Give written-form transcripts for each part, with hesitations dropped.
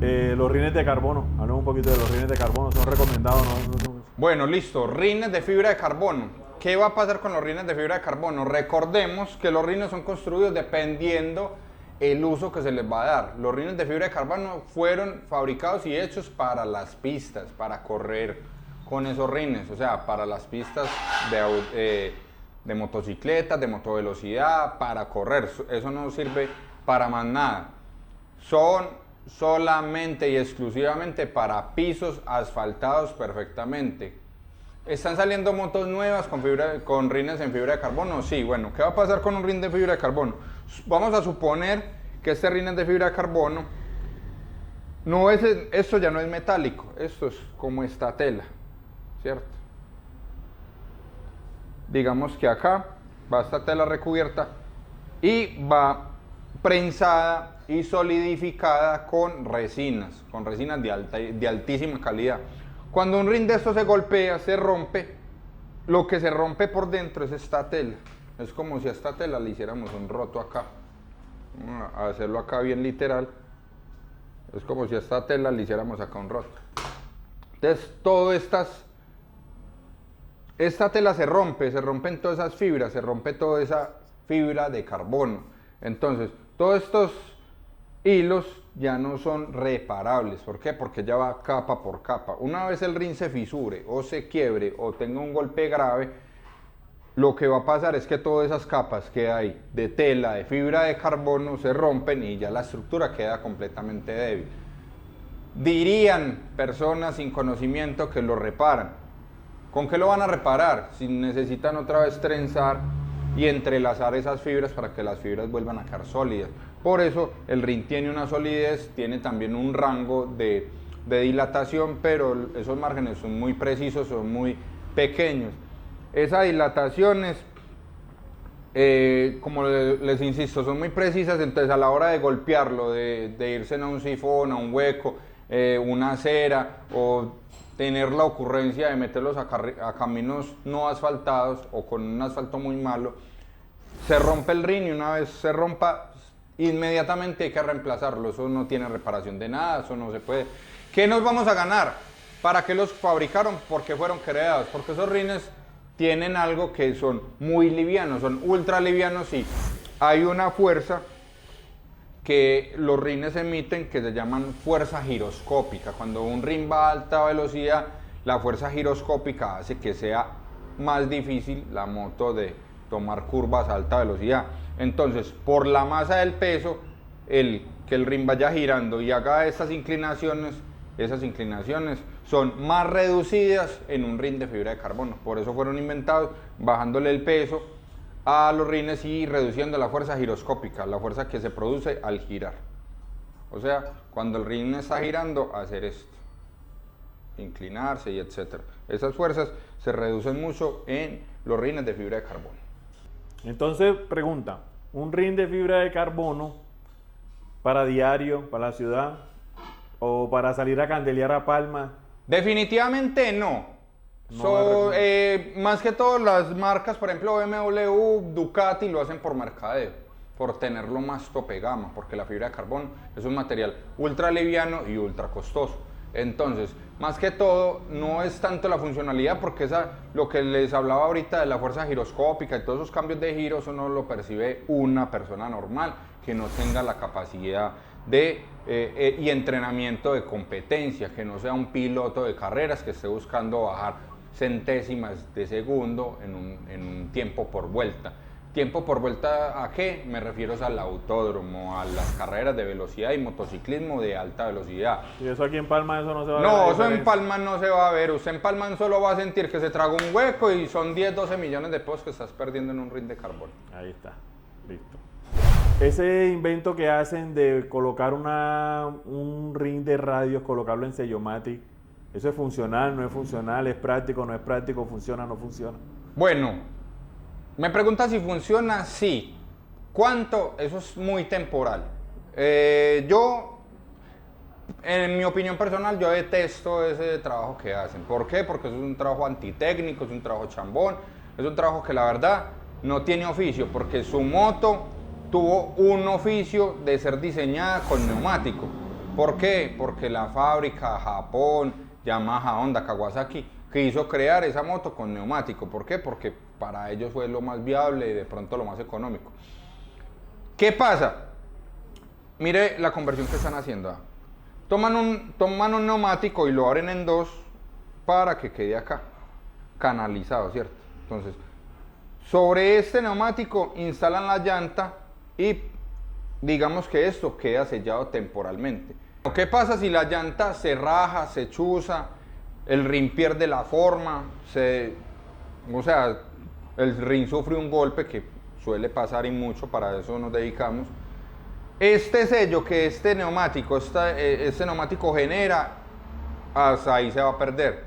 Los rines de carbono, hablemos un poquito de los rines de carbono, ¿son recomendados? Bueno, listo, rines de fibra de carbono. ¿Qué va a pasar con los rines de fibra de carbono? Recordemos que los rines son construidos dependiendo el uso que se les va a dar. Los rines de fibra de carbono fueron fabricados y hechos para las pistas, para correr con esos rines, o sea, para las pistas de motocicletas, de motovelocidad, para correr. Eso no sirve para más nada. Son solamente y exclusivamente para pisos asfaltados perfectamente. ¿Están saliendo motos nuevas con rines en fibra de carbono? Sí, bueno, ¿qué va a pasar con un rin de fibra de carbono? Vamos a suponer que este rin es de fibra de carbono. Esto ya no es metálico, esto es como esta tela, ¿cierto? Digamos que acá va esta tela recubierta y va prensada y solidificada con resinas de altísima calidad. Cuando un rin de esto se golpea, se rompe, lo que se rompe por dentro es esta tela. Es como si a esta tela le hiciéramos un roto acá. Vamos a hacerlo acá bien literal. Es como si a esta tela le hiciéramos acá un roto. Entonces, esta tela se rompen todas esas fibras, se rompe toda esa fibra de carbono. Entonces, todos estos hilos ya no son reparables. ¿Por qué? Porque ya va capa por capa. Una vez el rin se fisure o se quiebre o tenga un golpe grave, lo que va a pasar es que todas esas capas que hay de tela, de fibra de carbono, se rompen y ya la estructura queda completamente débil. Dirían personas sin conocimiento que lo reparan. ¿Con qué lo van a reparar? Si necesitan otra vez trenzar y entrelazar esas fibras para que las fibras vuelvan a quedar sólidas. Por eso el rin tiene una solidez, tiene también un rango de dilatación, pero esos márgenes son muy precisos, son muy pequeños. Esas dilataciones, como les insisto, son muy precisas, entonces a la hora de golpearlo, de irse a un sifón, a un hueco, una acera, o tener la ocurrencia de meterlos a caminos no asfaltados o con un asfalto muy malo, se rompe el rin y una vez se rompa, inmediatamente hay que reemplazarlo. Eso no tiene reparación de nada, eso no se puede. ¿Qué nos vamos a ganar? ¿Para qué los fabricaron? ¿Por qué fueron creados? Porque esos rines tienen algo que son muy livianos, son ultra livianos y hay una fuerza que los rines emiten que se llaman fuerza giroscópica. Cuando un rin va a alta velocidad, la fuerza giroscópica hace que sea más difícil la moto de tomar curvas a alta velocidad. Entonces, por la masa del peso, que el rin vaya girando y haga esas inclinaciones son más reducidas en un rin de fibra de carbono. Por eso fueron inventados, bajándole el peso a los rines y reduciendo la fuerza giroscópica, la fuerza que se produce al girar. O sea, cuando el rin está girando, hacer esto, inclinarse y etcétera. Esas fuerzas se reducen mucho en los rines de fibra de carbono. Entonces, pregunta, ¿un rin de fibra de carbono para diario, para la ciudad o para salir a candelear a Palma? Definitivamente no. Más que todo las marcas, por ejemplo BMW, Ducati, lo hacen por mercadeo, por tenerlo más tope gama, porque la fibra de carbono es un material ultra liviano y ultra costoso. Entonces, más que todo, no es tanto la funcionalidad, porque lo que les hablaba ahorita de la fuerza giroscópica y todos esos cambios de giro, eso no lo percibe una persona normal que no tenga la capacidad y entrenamiento de competencia, que no sea un piloto de carreras que esté buscando bajar centésimas de segundo en un tiempo por vuelta. ¿Tiempo por vuelta a qué? Me refiero al autódromo, a las carreras de velocidad y motociclismo de alta velocidad. ¿Y eso aquí en Palma eso no se va a ver? No, eso en Palma no se va a ver. Usted en Palma solo va a sentir que se tragó un hueco y son 10, 12 millones de pesos que estás perdiendo en un rin de carbono. Ahí está, listo. Ese invento que hacen de colocar un rin de radios, colocarlo en Sellomatic, ¿eso es funcional, no es funcional, es práctico, no es práctico, funciona, no funciona? Bueno, me pregunta si funciona, sí. ¿Cuánto? Eso es muy temporal. Yo, en mi opinión personal, yo detesto ese trabajo que hacen. ¿Por qué? Porque eso es un trabajo antitécnico, es un trabajo chambón, es un trabajo que la verdad no tiene oficio, porque su moto tuvo un oficio de ser diseñada con neumático. ¿Por qué? Porque la fábrica Japón, Yamaha, Honda, Kawasaki quiso crear esa moto con neumático. ¿Por qué? Porque para ellos fue lo más viable y de pronto lo más económico. ¿Qué pasa? Mire la conversión que están haciendo. Toman un neumático y lo abren en dos para que quede acá, canalizado, ¿cierto? Entonces, sobre este neumático instalan la llanta y digamos que esto queda sellado temporalmente. ¿Qué pasa si la llanta se raja, se chuza, el rin pierde la forma, o sea, el rin sufre un golpe que suele pasar y mucho, para eso nos dedicamos? Este sello que este neumático genera, hasta ahí se va a perder.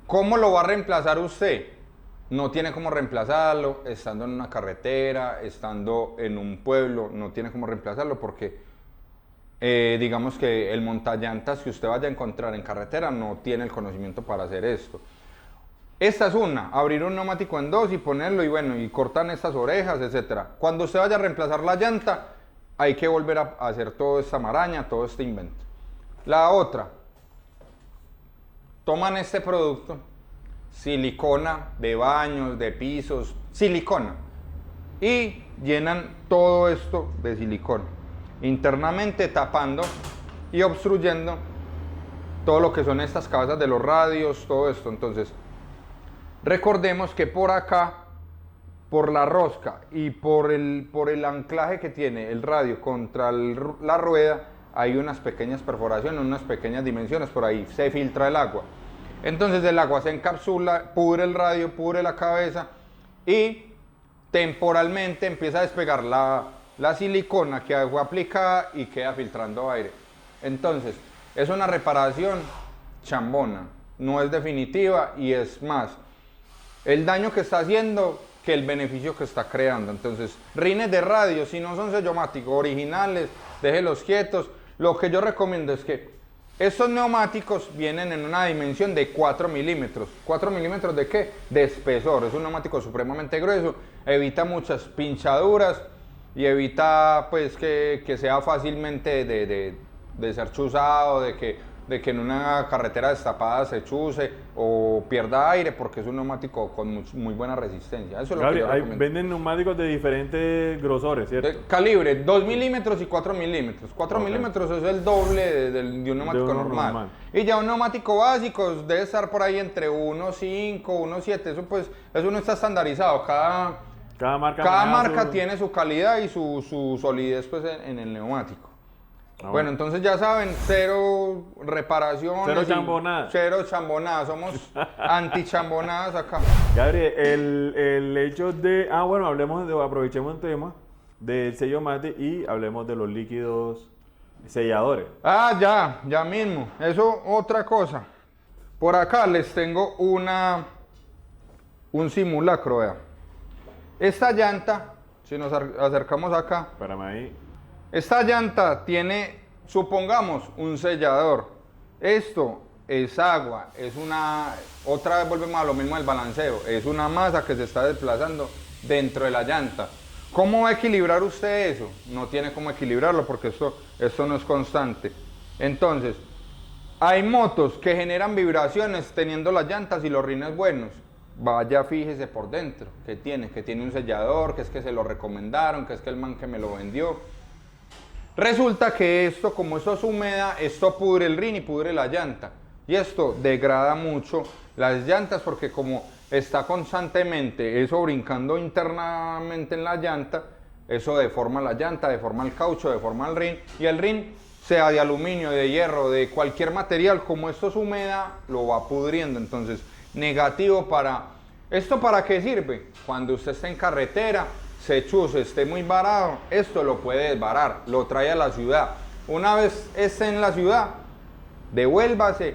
¿Cómo lo va a reemplazar usted? No tiene cómo reemplazarlo, estando en una carretera, estando en un pueblo, no tiene cómo reemplazarlo porque digamos que el montallantas que usted vaya a encontrar en carretera no tiene el conocimiento para hacer esto. Esta es una, abrir un neumático en dos y ponerlo y bueno, y cortan estas orejas, etcétera. Cuando usted vaya a reemplazar la llanta, hay que volver a hacer toda esta maraña, todo este invento. La otra, toman este producto, silicona de baños, de pisos, silicona, y llenan todo esto de silicona, internamente tapando y obstruyendo todo lo que son estas cabezas de los radios, todo esto. Entonces, recordemos que por acá, por la rosca y por el anclaje que tiene el radio contra la rueda, hay unas pequeñas perforaciones, unas pequeñas dimensiones, por ahí se filtra el agua. Entonces el agua se encapsula, pudre el radio, pudre la cabeza y temporalmente empieza a despegar la silicona que fue aplicada y queda filtrando aire. Entonces es una reparación chambona, no es definitiva y es más el daño que está haciendo que el beneficio que está creando. Entonces, rines de radio, si no son sellomáticos originales, déjelos quietos. Lo que yo recomiendo es que estos neumáticos vienen en una dimensión de 4 milímetros. ¿4 milímetros de qué? De espesor. Es un neumático supremamente grueso, evita muchas pinchaduras y evita pues que sea fácilmente de ser chuzado, de que en una carretera destapada se chuce o pierda aire, porque es un neumático con muy buena resistencia. Eso es lo que yo recomiendo. Venden neumáticos de diferentes grosores, ¿cierto? De calibre 2 milímetros y 4 milímetros. 4 milímetros es el doble de un neumático normal. Y ya un neumático básico debe estar por ahí entre 1.5, 1.7. Eso pues, eso no está estandarizado. Cada marca tiene su calidad y su solidez pues, en el neumático. Bueno, entonces ya saben, cero reparación. Cero chambonadas. Cero chambonadas, somos anti-chambonadas acá. Gabriel, el hecho de... bueno, aprovechemos un tema del sello mate y hablemos de los líquidos selladores. Ya mismo. Eso, otra cosa. Por acá les tengo un simulacro, vea. Esta llanta, si nos acercamos acá. Espérame ahí. Esta llanta tiene, supongamos, un sellador. Esto es agua, otra vez volvemos a lo mismo del balanceo, es una masa que se está desplazando dentro de la llanta. ¿Cómo va a equilibrar usted eso? No tiene cómo equilibrarlo porque esto no es constante. Entonces, hay motos que generan vibraciones teniendo las llantas y los rines buenos. Vaya, fíjese por dentro, que tiene un sellador, que es que se lo recomendaron, que es que el man que me lo vendió. Resulta que esto, como esto es humedad, esto pudre el rin y pudre la llanta. Y esto degrada mucho las llantas porque como está constantemente eso brincando internamente en la llanta, eso deforma la llanta, deforma el caucho, deforma el rin. Y el rin, sea de aluminio, de hierro, de cualquier material, como esto es humedad, lo va pudriendo. Entonces, negativo para... ¿Esto para qué sirve? Cuando usted está en carretera, se chuze, esté muy varado, esto lo puede desbarar, lo trae a la ciudad. Una vez esté en la ciudad, devuélvase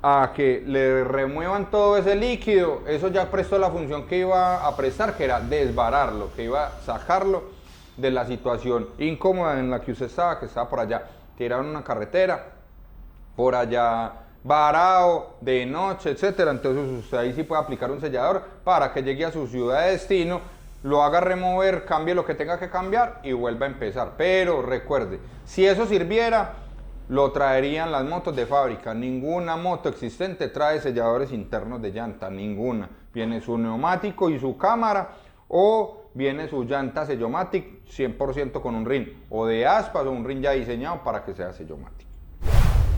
a que le remuevan todo ese líquido. Eso ya prestó la función que iba a prestar, que era desbararlo, que iba a sacarlo de la situación incómoda en la que usted estaba, que estaba por allá tirado en una carretera, por allá varado, de noche, etcétera. Entonces usted ahí sí puede aplicar un sellador para que llegue a su ciudad de destino, lo haga remover, cambie lo que tenga que cambiar y vuelva a empezar. Pero recuerde, si eso sirviera, lo traerían las motos de fábrica. Ninguna moto existente trae selladores internos de llanta, ninguna. Viene su neumático y su cámara, o viene su llanta Sellomatic 100% con un rin o de aspas o un rin ya diseñado para que sea Sellomatic.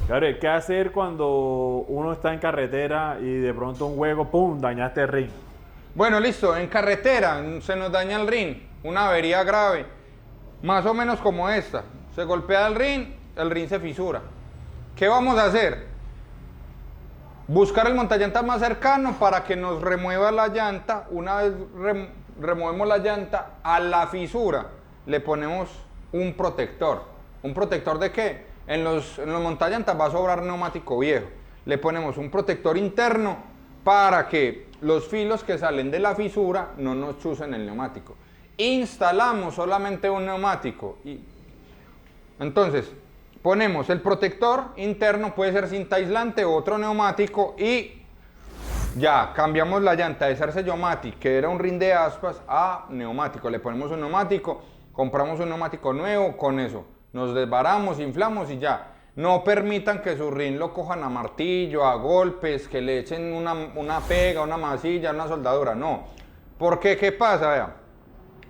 Gabriel, ¿qué hacer cuando uno está en carretera y de pronto un juego, ¡pum!, dañaste el rin? Bueno, listo, en carretera se nos daña el rin, una avería grave, más o menos como esta. Se golpea el rin se fisura. ¿Qué vamos a hacer? Buscar el montallantas más cercano para que nos remueva la llanta. Una vez removemos la llanta, a la fisura le ponemos un protector. ¿Un protector de qué? En los montallantas va a sobrar neumático viejo. Le ponemos un protector interno para que los filos que salen de la fisura no nos chusen el neumático. Instalamos solamente un neumático. Entonces, ponemos el protector interno, puede ser cinta aislante o otro neumático, y ya cambiamos la llanta de ser Sellomatic, que era un rin de aspas, a neumático. Le ponemos un neumático, compramos un neumático nuevo, con eso nos desbaramos, inflamos y ya. No permitan que su rin lo cojan a martillo, a golpes, que le echen una pega, una masilla, una soldadura, no. Porque, ¿qué pasa? Vea,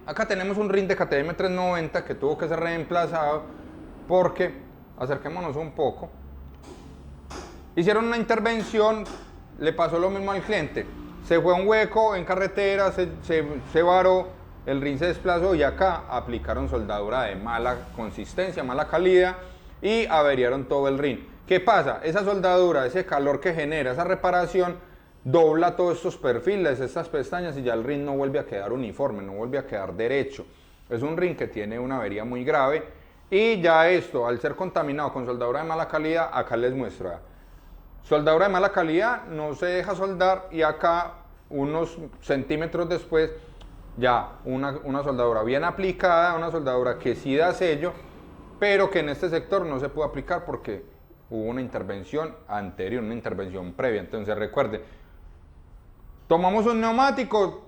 acá tenemos un rin de KTM 390 que tuvo que ser reemplazado porque, acerquémonos un poco, hicieron una intervención, le pasó lo mismo al cliente. Se fue a un hueco en carretera, se varó, el rin se desplazó y acá aplicaron soldadura de mala consistencia, mala calidad, y averiaron todo el rin. ¿Qué pasa? Esa soldadura, ese calor que genera esa reparación, dobla todos estos perfiles, estas pestañas, y ya el rin no vuelve a quedar uniforme, no vuelve a quedar derecho. Es un rin que tiene una avería muy grave, y ya esto, al ser contaminado con soldadura de mala calidad, acá les muestro. Soldadura de mala calidad, no se deja soldar, y acá, unos centímetros después, ya una soldadura bien aplicada, una soldadura que sí da sello, pero que en este sector no se puede aplicar porque hubo una intervención anterior, una intervención previa. Entonces recuerden, tomamos un neumático,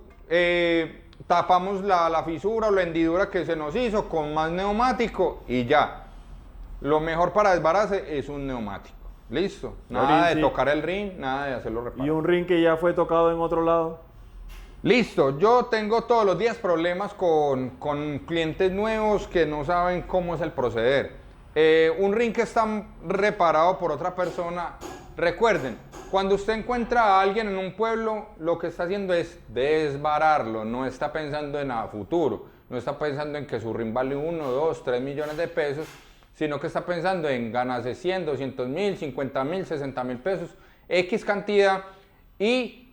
tapamos la fisura o la hendidura que se nos hizo con más neumático y ya. Lo mejor para desbararse es un neumático. Listo. Nada de tocar el rin, nada de hacerlo reparar. ¿Y un rin que ya fue tocado en otro lado? Listo, yo tengo todos los días problemas con clientes nuevos que no saben cómo es el proceder. Un rin que está reparado por otra persona, recuerden, cuando usted encuentra a alguien en un pueblo, lo que está haciendo es desbararlo, no está pensando en a futuro, no está pensando en que su rin vale 1, 2, 3 millones de pesos, sino que está pensando en ganarse 100, 200 mil, 50 mil, 60 mil pesos, X cantidad, y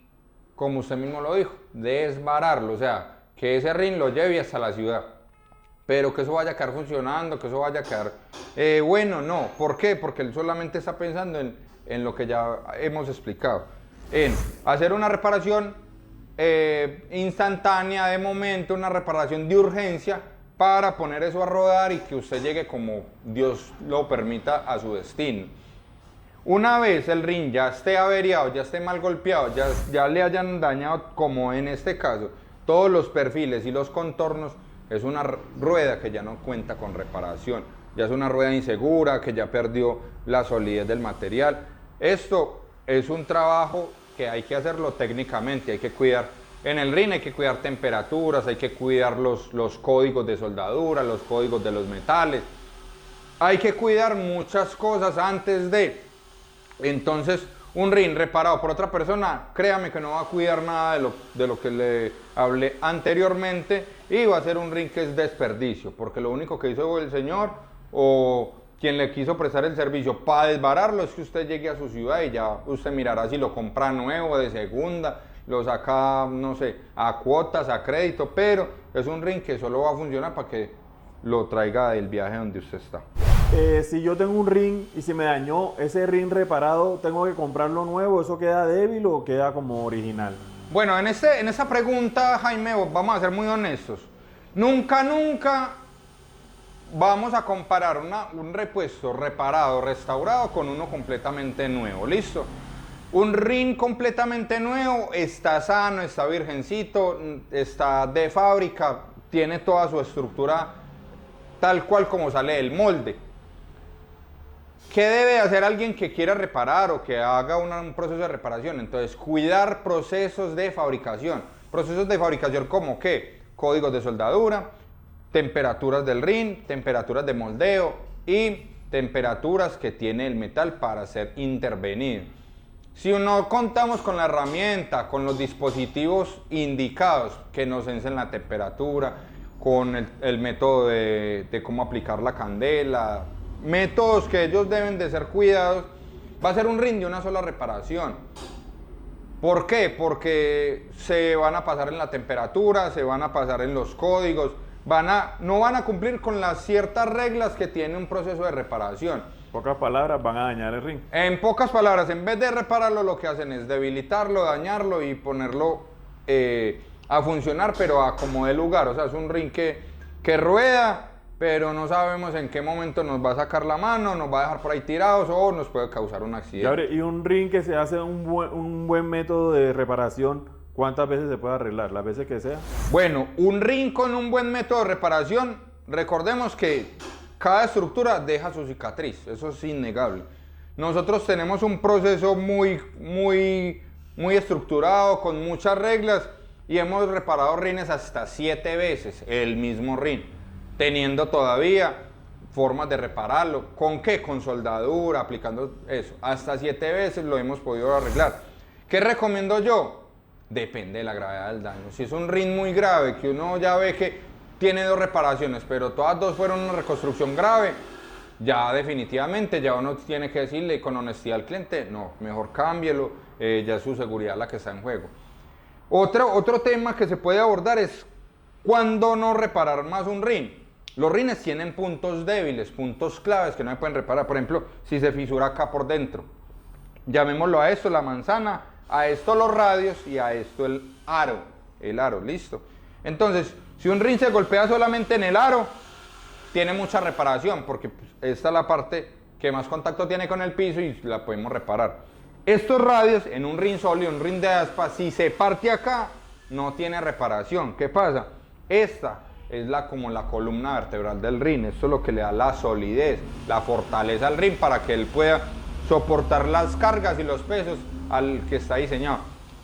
como usted mismo lo dijo, desbararlo, o sea, que ese rin lo lleve hasta la ciudad, pero que eso vaya a quedar funcionando, que eso vaya a quedar bueno, no. ¿Por qué? Porque él solamente está pensando en lo que ya hemos explicado, en hacer una reparación instantánea, de momento, una reparación de urgencia, para poner eso a rodar y que usted llegue como Dios lo permita a su destino. Una vez el rin ya esté averiado, ya esté mal golpeado, ya le hayan dañado, como en este caso, todos los perfiles y los contornos, es una rueda que ya no cuenta con reparación, ya es una rueda insegura, que ya perdió la solidez del material. Esto es un trabajo que hay que hacerlo técnicamente, hay que cuidar. En el rin hay que cuidar temperaturas, hay que cuidar los códigos de soldadura, los códigos de los metales. Hay que cuidar muchas cosas antes de. Entonces, un rin reparado por otra persona, créame que no va a cuidar nada de lo que le hablé anteriormente, y va a ser un rin que es desperdicio, porque lo único que hizo el señor o quien le quiso prestar el servicio para desbararlo es que usted llegue a su ciudad y ya usted mirará si lo compra nuevo, de segunda, lo saca, no sé, a cuotas, a crédito, pero es un rin que solo va a funcionar para que lo traiga del viaje donde usted está. Si yo tengo un rin y se me dañó ese rin reparado, ¿tengo que comprarlo nuevo? ¿Eso queda débil o queda como original? Bueno, en esa pregunta, Jaime, vamos a ser muy honestos. Nunca vamos a comparar un repuesto reparado, restaurado, con uno completamente nuevo. ¿Listo? Un rin completamente nuevo está sano, está virgencito, está de fábrica, tiene toda su estructura tal cual como sale del molde. ¿Qué debe hacer alguien que quiera reparar o que haga un proceso de reparación? Entonces, cuidar procesos de fabricación. Procesos de fabricación como ¿qué? Códigos de soldadura, temperaturas del rin, temperaturas de moldeo y temperaturas que tiene el metal para ser intervenido. Si no contamos con la herramienta, con los dispositivos indicados que nos enseñen la temperatura, con el método de cómo aplicar la candela, métodos que ellos deben de ser cuidados, va a ser un rin de una sola reparación. ¿Por qué? Porque se van a pasar en la temperatura, se van a pasar en los códigos, no van a cumplir con las ciertas reglas que tiene un proceso de reparación. Pocas palabras, van a dañar el ring. En pocas palabras, en vez de repararlo, lo que hacen es debilitarlo, dañarlo y ponerlo a funcionar, pero a como dé lugar. O sea, es un ring que rueda, pero no sabemos en qué momento nos va a sacar la mano, nos va a dejar por ahí tirados o nos puede causar un accidente. Y un ring que se hace un buen método de reparación, ¿cuántas veces se puede arreglar? ¿Las veces que sea? Bueno, un ring con un buen método de reparación, recordemos que cada estructura deja su cicatriz, eso es innegable. Nosotros tenemos un proceso muy estructurado, con muchas reglas, y hemos reparado rines hasta 7 veces el mismo rin, teniendo todavía formas de repararlo. ¿Con qué? Con soldadura, aplicando eso. Hasta 7 veces lo hemos podido arreglar. ¿Qué recomiendo yo? Depende de la gravedad del daño. Si es un rin muy grave, que uno ya ve que tiene 2 reparaciones, pero todas 2 fueron una reconstrucción grave, ya definitivamente, ya uno tiene que decirle con honestidad al cliente, no, mejor cámbielo, ya es su seguridad la que está en juego. Otro tema que se puede abordar es cuándo no reparar más un rin. Los rines tienen puntos débiles, puntos claves que no se pueden reparar. Por ejemplo, si se fisura acá por dentro, llamémoslo a esto la manzana, a esto los radios y a esto el aro, listo. Entonces, si un rin se golpea solamente en el aro, tiene mucha reparación, porque pues, esta es la parte que más contacto tiene con el piso y la podemos reparar. Estos radios en un rin sólido, un rin de aspa, si se parte acá, no tiene reparación. ¿Qué pasa? Esta es como la columna vertebral del rin. Esto es lo que le da la solidez, la fortaleza al rin para que él pueda soportar las cargas y los pesos al que está diseñado.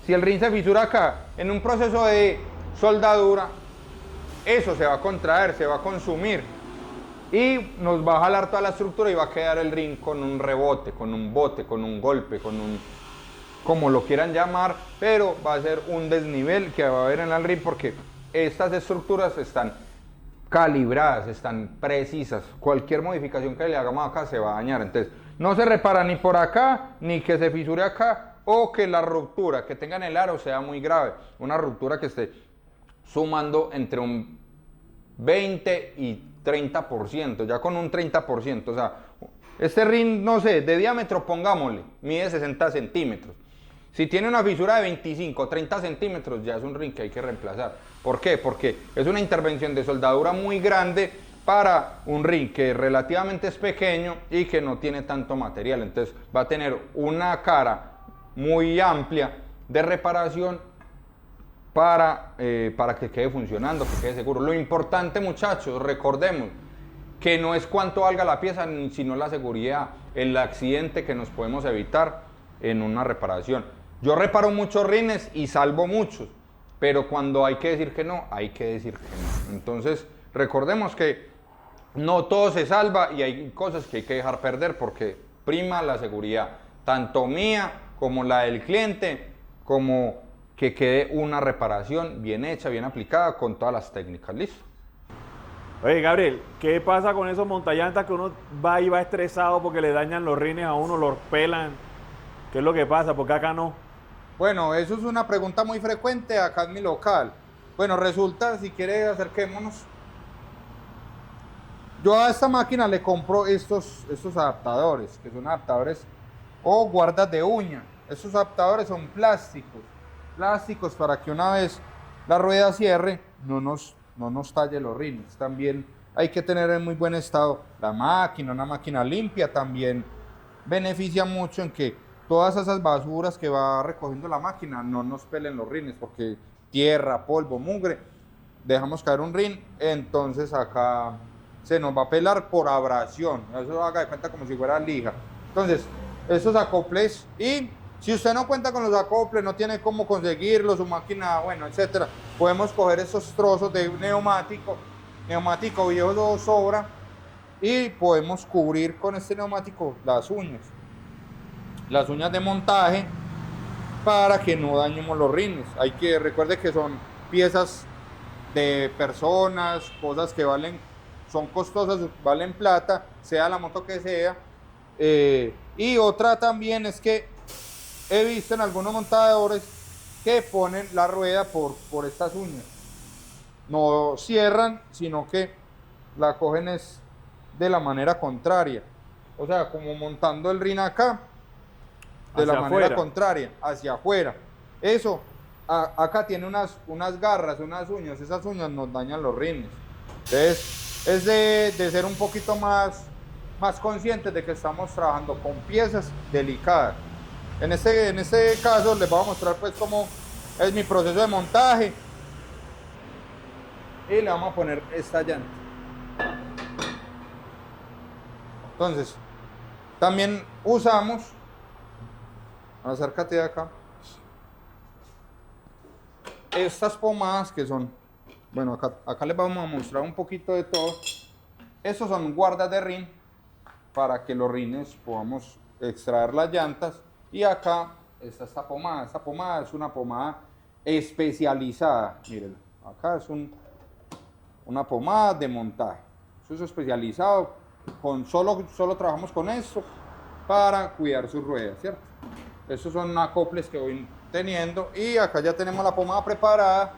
Si el rin se fisura acá, en un proceso de soldadura, eso se va a contraer, se va a consumir y nos va a jalar toda la estructura y va a quedar el rin con un rebote, con un bote, con un golpe, como lo quieran llamar, pero va a ser un desnivel que va a haber en el rin porque estas estructuras están calibradas, están precisas. Cualquier modificación que le hagamos acá se va a dañar. Entonces, no se repara ni por acá, ni que se fisure acá, o que la ruptura que tenga en el aro sea muy grave. Una ruptura que esté sumando entre un 20 y 30%, ya con un 30%. O sea, este rin, no sé, de diámetro, pongámosle, mide 60 centímetros. Si tiene una fisura de 25 o 30 centímetros, ya es un rin que hay que reemplazar. ¿Por qué? Porque es una intervención de soldadura muy grande para un rin que relativamente es pequeño y que no tiene tanto material. Entonces va a tener una cara muy amplia de reparación para que quede funcionando, que quede seguro. Lo importante, muchachos, recordemos que no es cuánto valga la pieza, sino la seguridad, el accidente que nos podemos evitar en una reparación. Yo reparo muchos rines y salvo muchos, pero cuando hay que decir que no, hay que decir que no. Entonces, recordemos que no todo se salva y hay cosas que hay que dejar perder porque prima la seguridad, tanto mía como la del cliente, como que quede una reparación bien hecha, bien aplicada, con todas las técnicas. ¿Listo? Oye, Gabriel, ¿qué pasa con esos montallantas que uno va y va estresado porque le dañan los rines a uno, los pelan? ¿Qué es lo que pasa? ¿Por qué acá no? Bueno, eso es una pregunta muy frecuente acá en mi local. Bueno, resulta, si quiere, acerquémonos. Yo a esta máquina le compro estos adaptadores, que son adaptadores o guardas de uña. Estos adaptadores son plásticos para que una vez la rueda cierre, no nos talle los rines. También hay que tener en muy buen estado la máquina, una máquina limpia también beneficia mucho en que todas esas basuras que va recogiendo la máquina no nos pelen los rines, porque tierra, polvo, mugre, dejamos caer un rin, entonces acá se nos va a pelar por abrasión. Eso haga de cuenta como si fuera lija. Entonces, estos acoples, y si usted no cuenta con los acoples, no tiene cómo conseguirlos, su máquina, bueno, etcétera, podemos coger esos trozos de neumático viejo sobra, y podemos cubrir con este neumático las uñas de montaje, para que no dañemos los rines. Recuerde que son piezas de personas, cosas que son costosas, valen plata, sea la moto que sea. Y otra también es que he visto en algunos montadores que ponen la rueda por estas uñas. No cierran, sino que la cogen es de la manera contraria. O sea, como montando el rin acá, de la manera contraria, hacia afuera. Eso, acá tiene unas garras, unas uñas, esas uñas nos dañan los rines. Entonces, es de ser un poquito más conscientes de que estamos trabajando con piezas delicadas. En este caso les voy a mostrar pues cómo es mi proceso de montaje. Y le vamos a poner esta llanta. Entonces, también usamos, acércate de acá, estas pomadas que son, bueno, acá les vamos a mostrar un poquito de todo. Estos son guardas de rin, para que los rines podamos extraer las llantas. Y acá está esta pomada. Esta pomada es una pomada especializada. Miren, acá es una pomada de montaje. Eso es especializado. Solo trabajamos con esto para cuidar sus ruedas, ¿cierto? Estos son acoples que voy teniendo. Y acá ya tenemos la pomada preparada.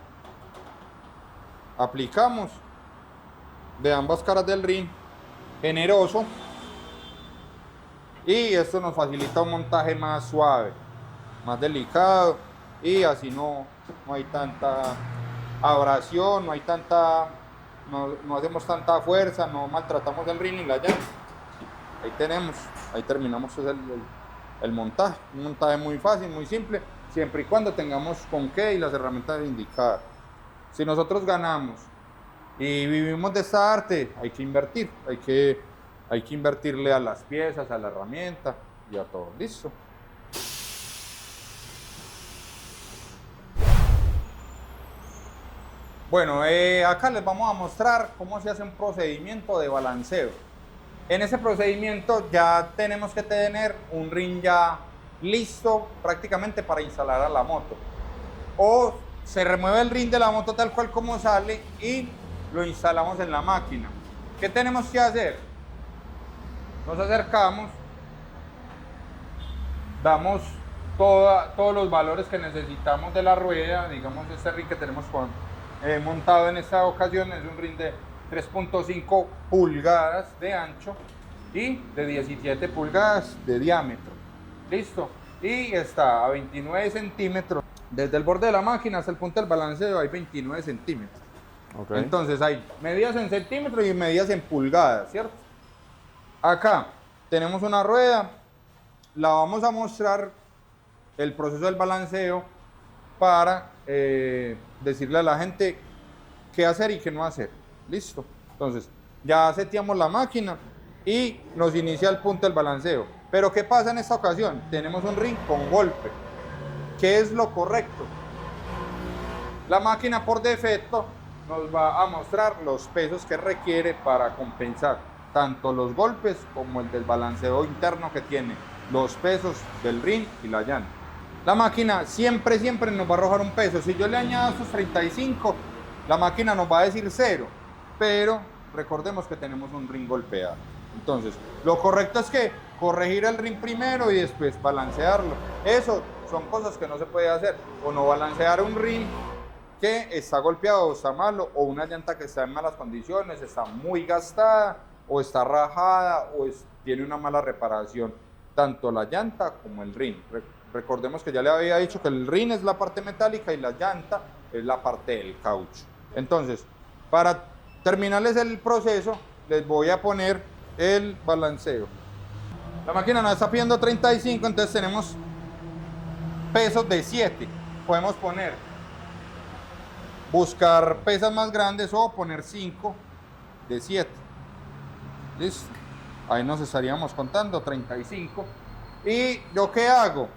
Aplicamos de ambas caras del rin, generoso. Y esto nos facilita un montaje más suave, más delicado, y así no hay tanta abrasión, no hacemos tanta fuerza, no maltratamos el rin y la llanta. Ahí terminamos el montaje. Un montaje muy fácil, muy simple, siempre y cuando tengamos con qué y las herramientas indicadas. Si nosotros ganamos y vivimos de esta arte, hay que invertir, hay que invertirle a las piezas, a la herramienta y a todo. Listo. Bueno, acá les vamos a mostrar cómo se hace un procedimiento de balanceo. En ese procedimiento ya tenemos que tener un rin ya listo prácticamente para instalar a la moto. O se remueve el rin de la moto tal cual como sale y lo instalamos en la máquina. ¿Qué tenemos que hacer? Nos acercamos, damos todos los valores que necesitamos de la rueda. Digamos, este rin que tenemos montado en esta ocasión es un rin de 3.5 pulgadas de ancho y de 17 pulgadas de diámetro. Listo. Y está a 29 centímetros. Desde el borde de la máquina hasta el punto del balanceo hay 29 centímetros. Okay. Entonces hay medidas en centímetros y medidas en pulgadas, ¿cierto? Acá tenemos una rueda, la vamos a mostrar el proceso del balanceo para decirle a la gente qué hacer y qué no hacer. Listo. Entonces ya seteamos la máquina y nos inicia el punto del balanceo. Pero ¿qué pasa en esta ocasión? Tenemos un rin con golpe. ¿Qué es lo correcto? La máquina por defecto nos va a mostrar los pesos que requiere para compensar tanto los golpes como el desbalanceo interno que tiene, los pesos del rin y la llanta. La máquina siempre nos va a arrojar un peso. Si yo le añado estos 35, la máquina nos va a decir 0, pero recordemos que tenemos un rin golpeado. Entonces, lo correcto es que corregir el rin primero y después balancearlo. Eso son cosas que no se puede hacer. O no balancear un rin que está golpeado o está malo, o una llanta que está en malas condiciones, está muy gastada, o está rajada, o tiene una mala reparación, tanto la llanta como el rin. Recordemos que ya le había dicho que el rin es la parte metálica y la llanta es la parte del caucho. Entonces, para terminarles el proceso, les voy a poner el balanceo. La máquina nos está pidiendo 35, entonces tenemos pesos de 7. Podemos buscar pesas más grandes o poner 5 de 7. Listo. Ahí nos estaríamos contando 35. ¿Y yo qué hago?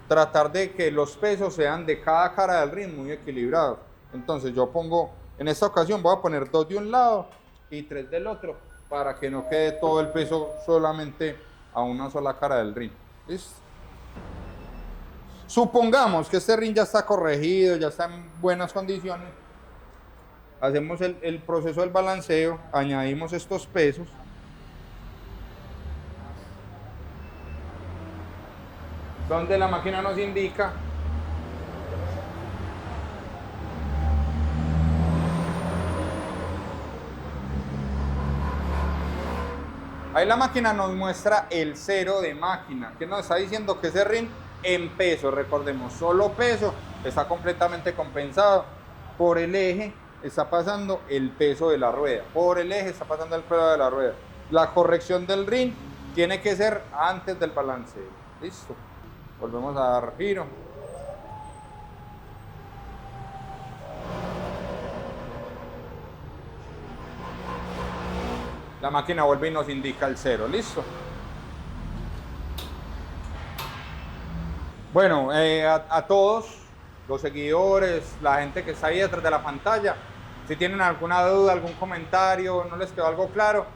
Tratar de que los pesos sean de cada cara del ring muy equilibrados. Entonces yo pongo, en esta ocasión voy a poner 2 de un lado y 3 del otro, para que no quede todo el peso solamente a una sola cara del ring. ¿Listo? Supongamos que este ring ya está corregido, ya está en buenas condiciones. Hacemos el proceso del balanceo, añadimos estos pesos. Donde la máquina nos indica ahí la máquina nos muestra el cero de máquina, que nos está diciendo que ese ring en peso, recordemos, solo peso, está completamente compensado. Por el eje está pasando el peso de la rueda, por el eje está pasando el peso de la rueda. La corrección del ring tiene que ser antes del balanceo. Listo. Volvemos a dar giro. La máquina vuelve y nos indica el cero. Listo. Bueno, a todos los seguidores, la gente que está ahí detrás de la pantalla, si tienen alguna duda, algún comentario, no les quedó algo claro,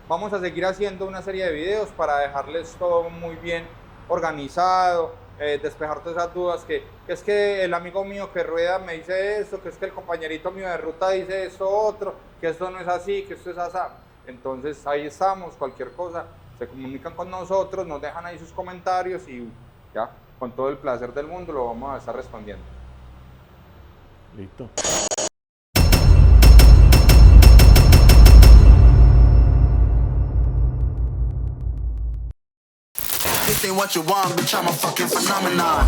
vamos a seguir haciendo una serie de videos para dejarles todo muy bien organizado, despejar todas esas dudas, que es que el amigo mío que rueda me dice esto, que es que el compañerito mío de ruta dice esto otro, que esto no es así, que esto es así. Entonces ahí estamos, cualquier cosa, se comunican con nosotros, nos dejan ahí sus comentarios y ya, con todo el placer del mundo lo vamos a estar respondiendo. Listo. This ain't what you want, bitch, I'm a fucking phenomenon.